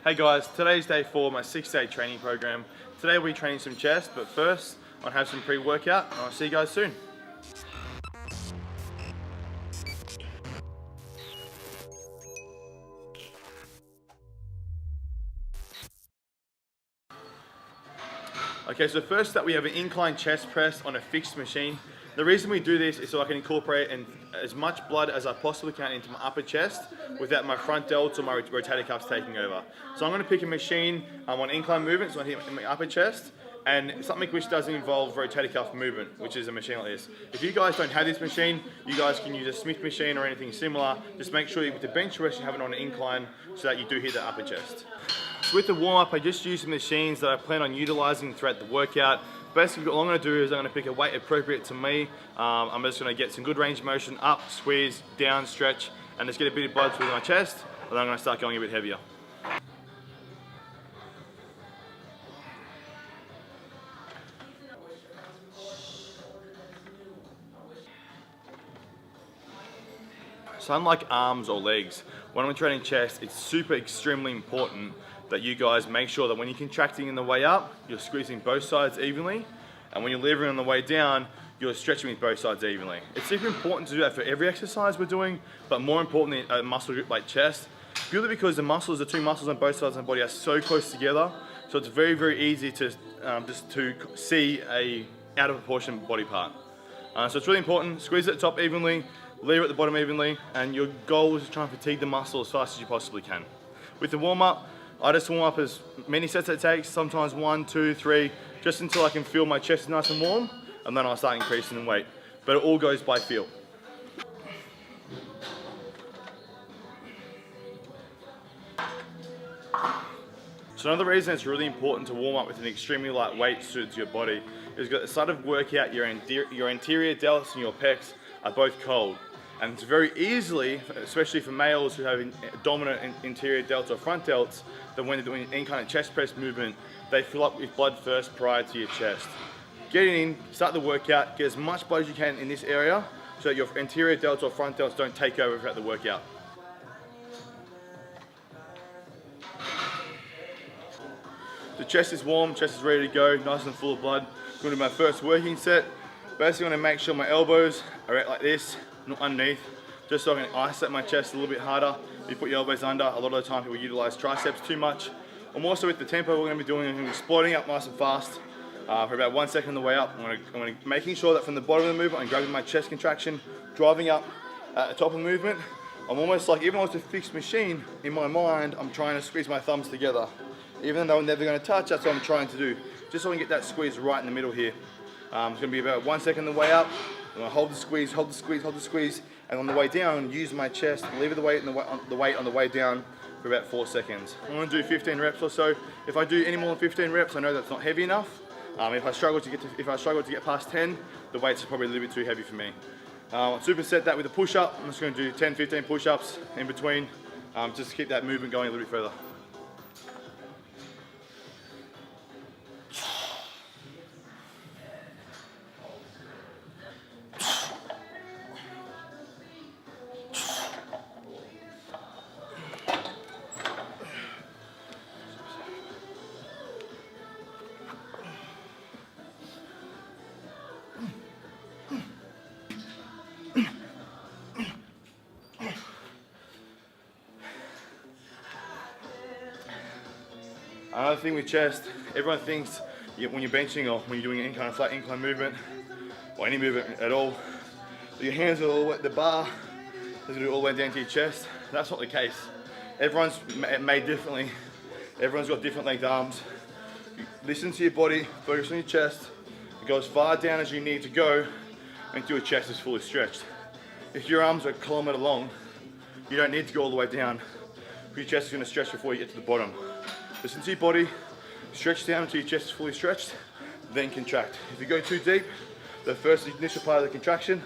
Hey guys, today's day 4 of my 6-day training program. Today we'll be training some chest, but first I'll have some pre-workout and I'll see you guys soon. Okay, so first up we have an incline chest press on a fixed machine. The reason we do this is so I can incorporate as much blood as I possibly can into my upper chest without my front delts or my rotator cuffs taking over. So I'm going to pick a machine on incline movement, so I hit my upper chest, and something which doesn't involve rotator cuff movement, which is a machine like this. If you guys don't have this machine, you guys can use a Smith machine or anything similar. Just make sure with the bench press you have it on an incline so that you do hit the upper chest. So with the warm-up, I just use the machines that I plan on utilizing throughout the workout. Basically, all I'm going to do is I'm going to pick a weight appropriate to me. I'm just going to get some good range of motion, up, squeeze, down, stretch, and just get a bit of blood through my chest, and then I'm going to start going a bit heavier. So unlike arms or legs, when I'm training chest, it's super extremely important that you guys make sure that when you're contracting in the way up, you're squeezing both sides evenly, and when you're levering on the way down, you're stretching with both sides evenly. It's super important to do that for every exercise we're doing, but more importantly, a muscle group like chest, purely because the two muscles on both sides of the body are so close together, so it's very, very easy to just to see a out of proportion body part. So it's really important, squeeze at the top evenly, lever at the bottom evenly, and your goal is to try and fatigue the muscle as fast as you possibly can. With the warm-up, I just warm up as many sets as it takes, sometimes 1, 2, 3, just until I can feel my chest is nice and warm, and then I'll start increasing in weight. But it all goes by feel. So another reason it's really important to warm up with an extremely light weight suited to your body is that at the start of workout, your anterior delts and your pecs are both cold. And it's very easily, especially for males who have dominant interior delts or front delts, that when they're doing any kind of chest press movement, they fill up with blood first prior to your chest. Get in, start the workout, get as much blood as you can in this area so that your anterior delts or front delts don't take over throughout the workout. The chest is warm, chest is ready to go, nice and full of blood. Going to my first working set. Basically, I'm going to make sure my elbows are out like this, not underneath, just so I can isolate my chest a little bit harder. If you put your elbows under, a lot of the time people utilize triceps too much. I'm also with the tempo we're going to be doing, I'm going to be splitting up nice and fast for about 1 second on the way up. I'm going to making sure that from the bottom of the movement, I'm grabbing my chest contraction, driving up at the top of the movement. I'm almost like, even though it's a fixed machine, in my mind, I'm trying to squeeze my thumbs together. Even though I'm never going to touch, that's what I'm trying to do. Just so I can get that squeeze right in the middle here. It's going to be about 1 second on the way up. I'm going to hold the squeeze, hold the squeeze, hold the squeeze, and on the way down, use my chest, lever the weight on the way down for about 4 seconds. I'm going to do 15 reps or so. If I do any more than 15 reps, I know that's not heavy enough. If I struggle to get past 10, the weight's probably a little bit too heavy for me. Superset that with a push-up. I'm just going to do 10, 15 push-ups in between, just to keep that movement going a little bit further. Another thing with chest, everyone thinks when you're benching or when you're doing any kind of flat incline movement, or any movement at all, your hands are all at the bar, is going to do all the way down to your chest. That's not the case. Everyone's made differently. Everyone's got different length arms. You listen to your body, focus on your chest, go as far down as you need to go until your chest is fully stretched. If your arms are a kilometre long, you don't need to go all the way down. Your chest is going to stretch before you get to the bottom. Listen to your body, stretch down until your chest is fully stretched, then contract. If you go too deep, the first initial part of the contraction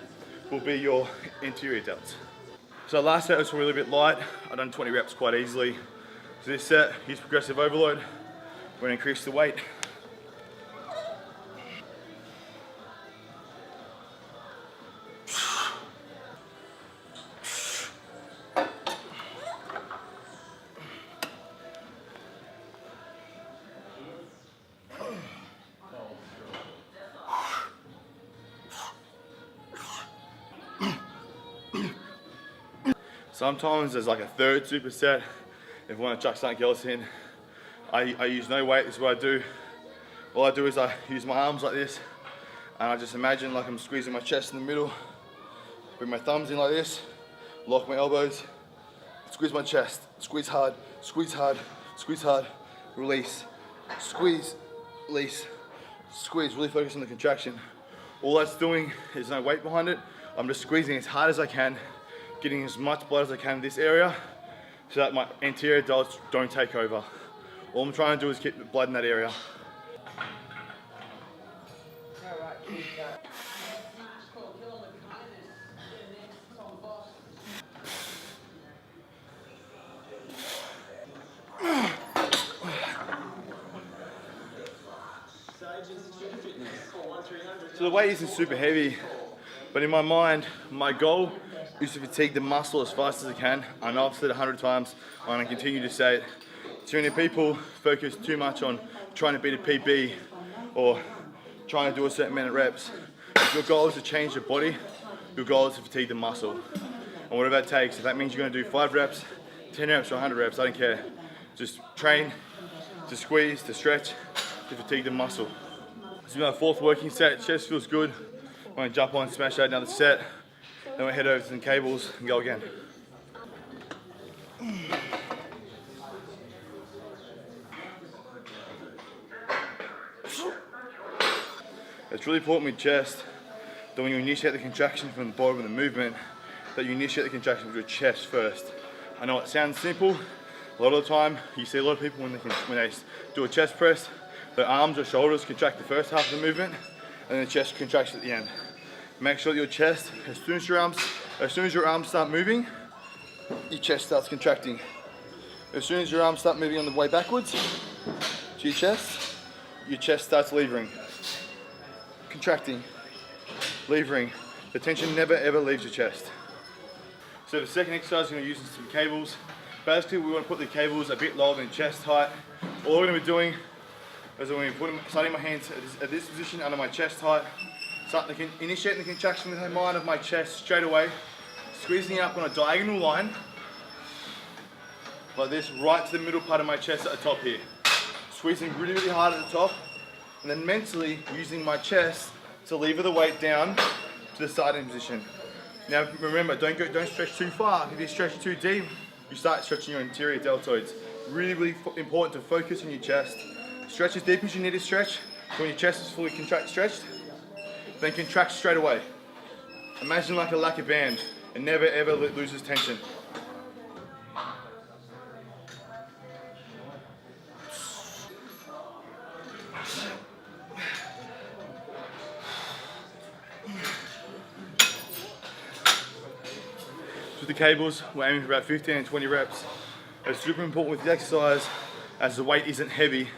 will be your anterior delts. So last set was probably a little bit light. I've done 20 reps quite easily. So this set, use progressive overload. We're going to increase the weight. Sometimes there's like a third superset. If I want to chuck something else in, I use no weight. This is what I do. All I do is I use my arms like this, and I just imagine like I'm squeezing my chest in the middle. Bring my thumbs in like this, lock my elbows, squeeze my chest, squeeze hard, squeeze hard, squeeze hard, release, squeeze, release, squeeze, really focus on the contraction. All that's doing is no weight behind it. I'm just squeezing as hard as I can, getting as much blood as I can in this area so that my anterior delts don't take over. All I'm trying to do is keep the blood in that area. So the weight isn't super heavy, but in my mind, my goal is to fatigue the muscle as fast as I can. I know I've said it 100 times, I'm going to continue to say it. Too many people focus too much on trying to beat a PB or trying to do a certain amount of reps. If your goal is to change your body, your goal is to fatigue the muscle. And whatever that takes, if that means you're going to do 5 reps, 10 reps or 100 reps, I don't care. Just train to squeeze, to stretch, to fatigue the muscle. This is my 4th working set. Chest feels good. I'm going to jump on, smash out another set. Then we'll head over to some cables and go again. It's really important with chest that when you initiate the contraction from the bottom of the movement, that you initiate the contraction with your chest first. I know it sounds simple. A lot of the time, you see a lot of people when they do a chest press, their arms or shoulders contract the first half of the movement, and then the chest contracts at the end. Make sure that your chest, as soon as your arms start moving, your chest starts contracting. As soon as your arms start moving on the way backwards to your chest starts levering. Contracting, levering. The tension never ever leaves your chest. So the second exercise, we're going to use some cables. Basically, we want to put the cables a bit lower than chest height. All we're going to be doing is I'm going to be starting my hands at this position under my chest height. Initiating the contraction with my mind of my chest straight away. Squeezing up on a diagonal line, like this, right to the middle part of my chest at the top here. Squeezing really, really hard at the top, and then mentally using my chest to lever the weight down to the starting position. Now remember, don't stretch too far. If you stretch too deep, you start stretching your anterior deltoids. Really, really important to focus on your chest. Stretch as deep as you need to stretch. When your chest is fully stretched, then contract straight away. Imagine like a lacquer band. It never ever loses tension. With the cables, we're aiming for about 15 and 20 reps. It's super important with the exercise, as the weight isn't heavy,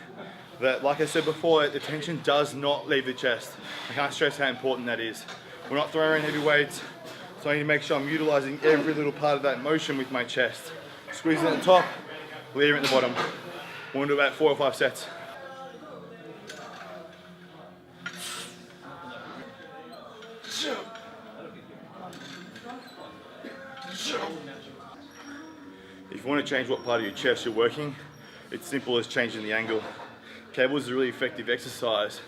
that, like I said before, the tension does not leave the chest. I can't stress how important that is. We're not throwing around heavy weights, so I need to make sure I'm utilizing every little part of that motion with my chest. Squeezing at the top, levering at the bottom. We're going to do about 4 or 5 sets. If you want to change what part of your chest you're working, it's simple as changing the angle. Cables is a really effective exercise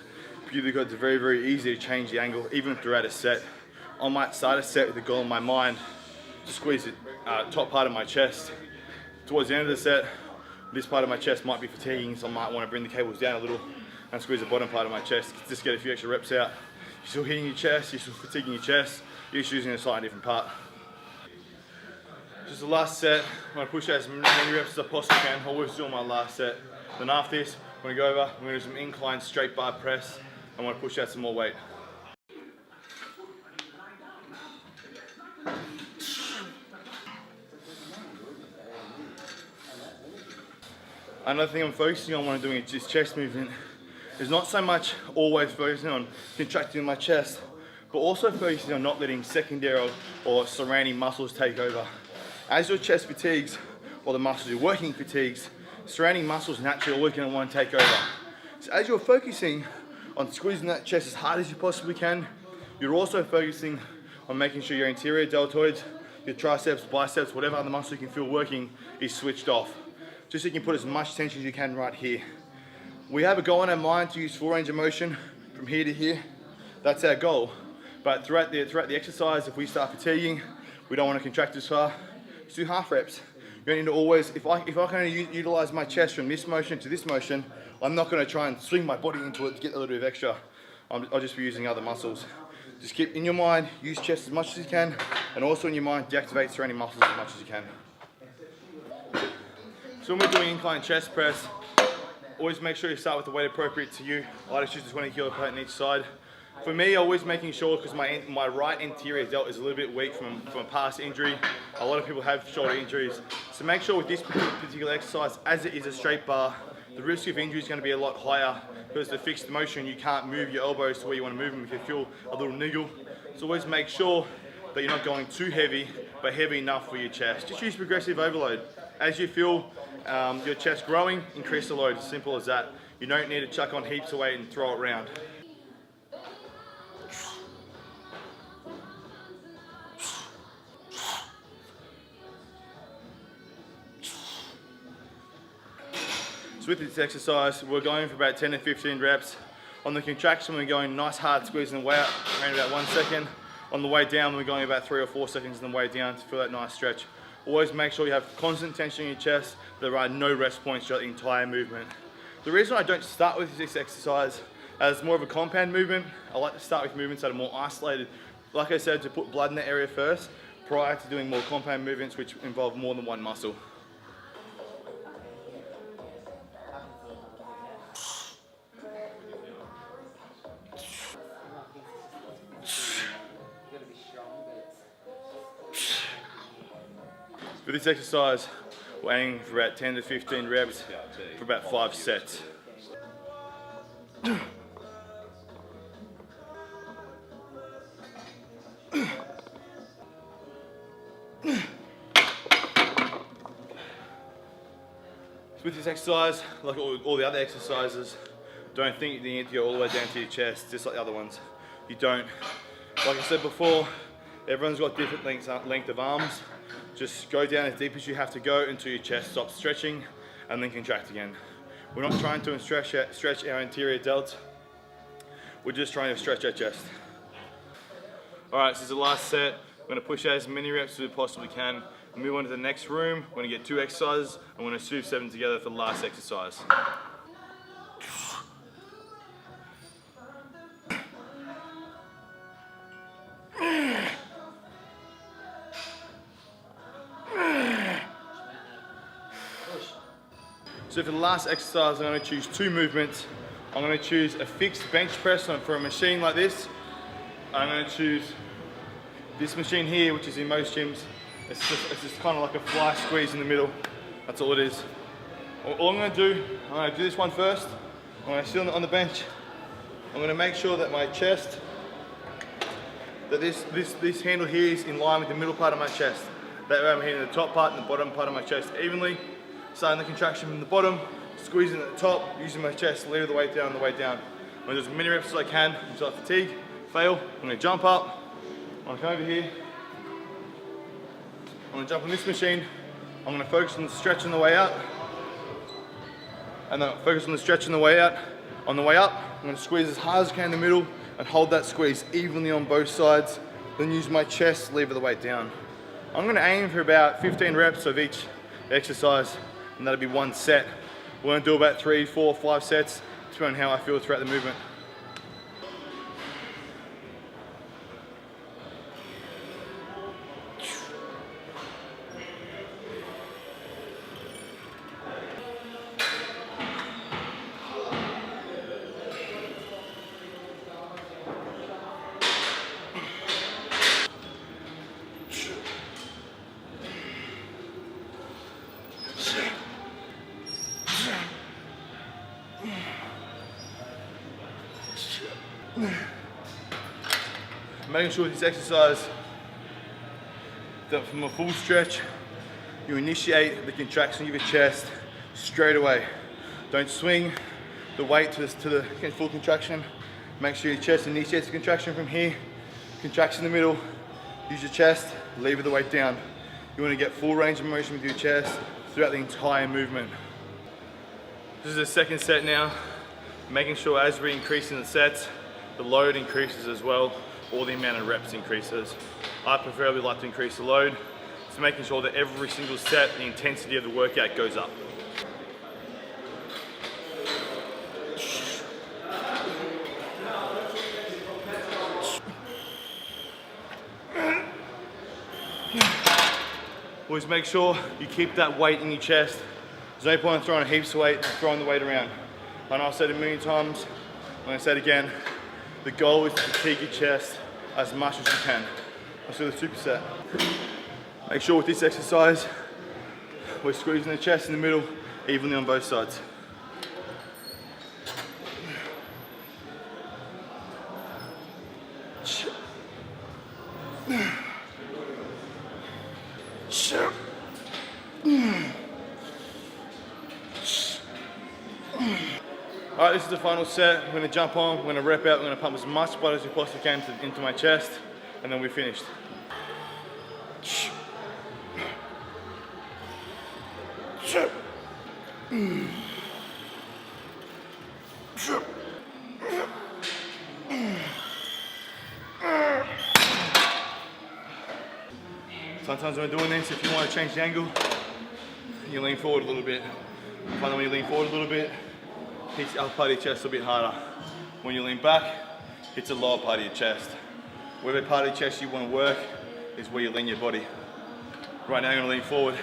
purely because it's very, very easy to change the angle even throughout a set. I might start a set with the goal in my mind to squeeze the top part of my chest. Towards the end of the set, this part of my chest might be fatiguing, so I might want to bring the cables down a little and squeeze the bottom part of my chest, just get a few extra reps out. You're still hitting your chest, you're still fatiguing your chest, you're just using a slightly different part. Just the last set, I'm going to push out as many reps as I possibly can. I always do on my last set. Then after this, I'm going to go over, I'm going to do some incline straight bar press. I want to push out some more weight. Another thing I'm focusing on when I'm doing this chest movement is not so much always focusing on contracting my chest, but also focusing on not letting secondary or surrounding muscles take over. As your chest fatigues, or the muscles you're working fatigues, surrounding muscles naturally always going to want to take over. So as you're focusing on squeezing that chest as hard as you possibly can, you're also focusing on making sure your anterior deltoids, your triceps, biceps, whatever other muscle you can feel working is switched off. Just so you can put as much tension as you can right here. We have a goal in our mind to use full range of motion from here to here. That's our goal. But throughout the exercise, if we start fatiguing, we don't want to contract as far. Just do half reps. You don't need to always, if I can only utilize my chest from this motion to this motion, I'm not going to try and swing my body into it to get a little bit of extra. I'll just be using other muscles. Just keep in your mind, use chest as much as you can, and also in your mind, deactivate surrounding muscles as much as you can. So when we're doing incline chest press, always make sure you start with the weight appropriate to you. I just use a 20 kilo plate on each side. For me, always making sure, because my right anterior delt is a little bit weak from a past injury. A lot of people have shoulder injuries. So make sure with this particular exercise, as it is a straight bar, the risk of injury is going to be a lot higher because the fixed motion, you can't move your elbows to where you want to move them if you feel a little niggle. So always make sure that you're not going too heavy, but heavy enough for your chest. Just use progressive overload. As you feel your chest growing, increase the load, simple as that. You don't need to chuck on heaps of weight and throw it around. So with this exercise, we're going for about 10 to 15 reps. On the contraction, we're going nice hard squeezing the way up, around about 1 second. On the way down, we're going about 3 or 4 seconds on the way down to feel that nice stretch. Always make sure you have constant tension in your chest. There are no rest points throughout the entire movement. The reason I don't start with this exercise as more of a compound movement, I like to start with movements that are more isolated. Like I said, to put blood in the area first, prior to doing more compound movements which involve more than one muscle. For this exercise, we're aiming for about 10 to 15 reps for about 5 sets. With this exercise, like all the other exercises, don't think you need to go all the way down to your chest, just like the other ones. You don't. Like I said before, everyone's got different length of arms. Just go down as deep as you have to go until your chest stops stretching and then contract again. We're not trying to stretch our anterior delt. We're just trying to stretch our chest. All right, so this is the last set. We're gonna push out as many reps as we possibly can. Move on to the next room. We're gonna get 2 exercises. I'm gonna superset them together for the last exercise. So for the last exercise, I'm going to choose 2 movements. I'm going to choose a fixed bench press for a machine like this. I'm going to choose this machine here, which is in most gyms. It's just kind of like a fly squeeze in the middle. That's all it is. All I'm going to do, I'm going to do this one first. I'm going to sit on the bench. I'm going to make sure that my chest, that this handle here is in line with the middle part of my chest. That way I'm hitting the top part and the bottom part of my chest evenly. Starting the contraction from the bottom, squeezing at the top, using my chest to lever the weight down on the way down. I'm going to do as many reps as I can until I fatigue, fail. I'm going to jump up, I'm going to come over here. I'm going to jump on this machine. I'm going to focus on the stretch on the way out. And then I'll focus on the stretch on the way out. On the way up, I'm going to squeeze as hard as I can in the middle and hold that squeeze evenly on both sides. Then use my chest to lever the weight down. I'm going to aim for about 15 reps of each exercise. And that'll be 1 set. We're going to do about 3, 4, 5 sets, depending on how I feel throughout the movement. Making sure with this exercise that from a full stretch, you initiate the contraction of your chest straight away. Don't swing the weight to the full contraction. Make sure your chest initiates the contraction from here, contracts in the middle, use your chest, lever the weight down. You want to get full range of motion with your chest throughout the entire movement. This is the second set now. Making sure as we increase in the sets, the load increases as well, or the amount of reps increases. I preferably like to increase the load, so making sure that every single set, the intensity of the workout goes up. Always make sure you keep that weight in your chest. There's no point in throwing heaps of weight and throwing the weight around. I know I've said it a million times, I'm going to say it again. The goal is to fatigue your chest as much as you can. Let's do the superset. Make sure with this exercise, we're squeezing the chest in the middle, evenly on both sides. Alright, this is the final set. We're going to jump on, we're going to rep out, we're going to pump as much blood as we possibly can into my chest, and then we're finished. Sometimes when we're doing this, if you want to change the angle, you lean forward a little bit. I find that when you lean forward a little bit, hits the upper part of your chest a bit harder. When you lean back, hits the lower part of your chest. Whatever part of your chest you want to work is where you lean your body. Right now I'm going to lean forward.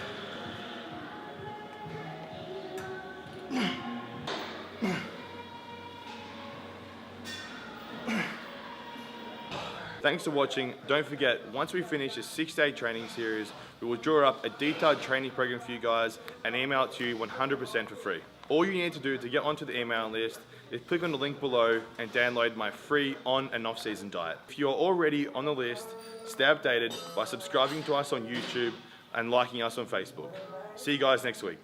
Thanks for watching. Don't forget, once we finish the 6-day training series, we will draw up a detailed training program for you guys and email it to you 100% for free. All you need to do to get onto the email list is click on the link below and download my free on and off season diet. If you're already on the list, stay updated by subscribing to us on YouTube and liking us on Facebook. See you guys next week.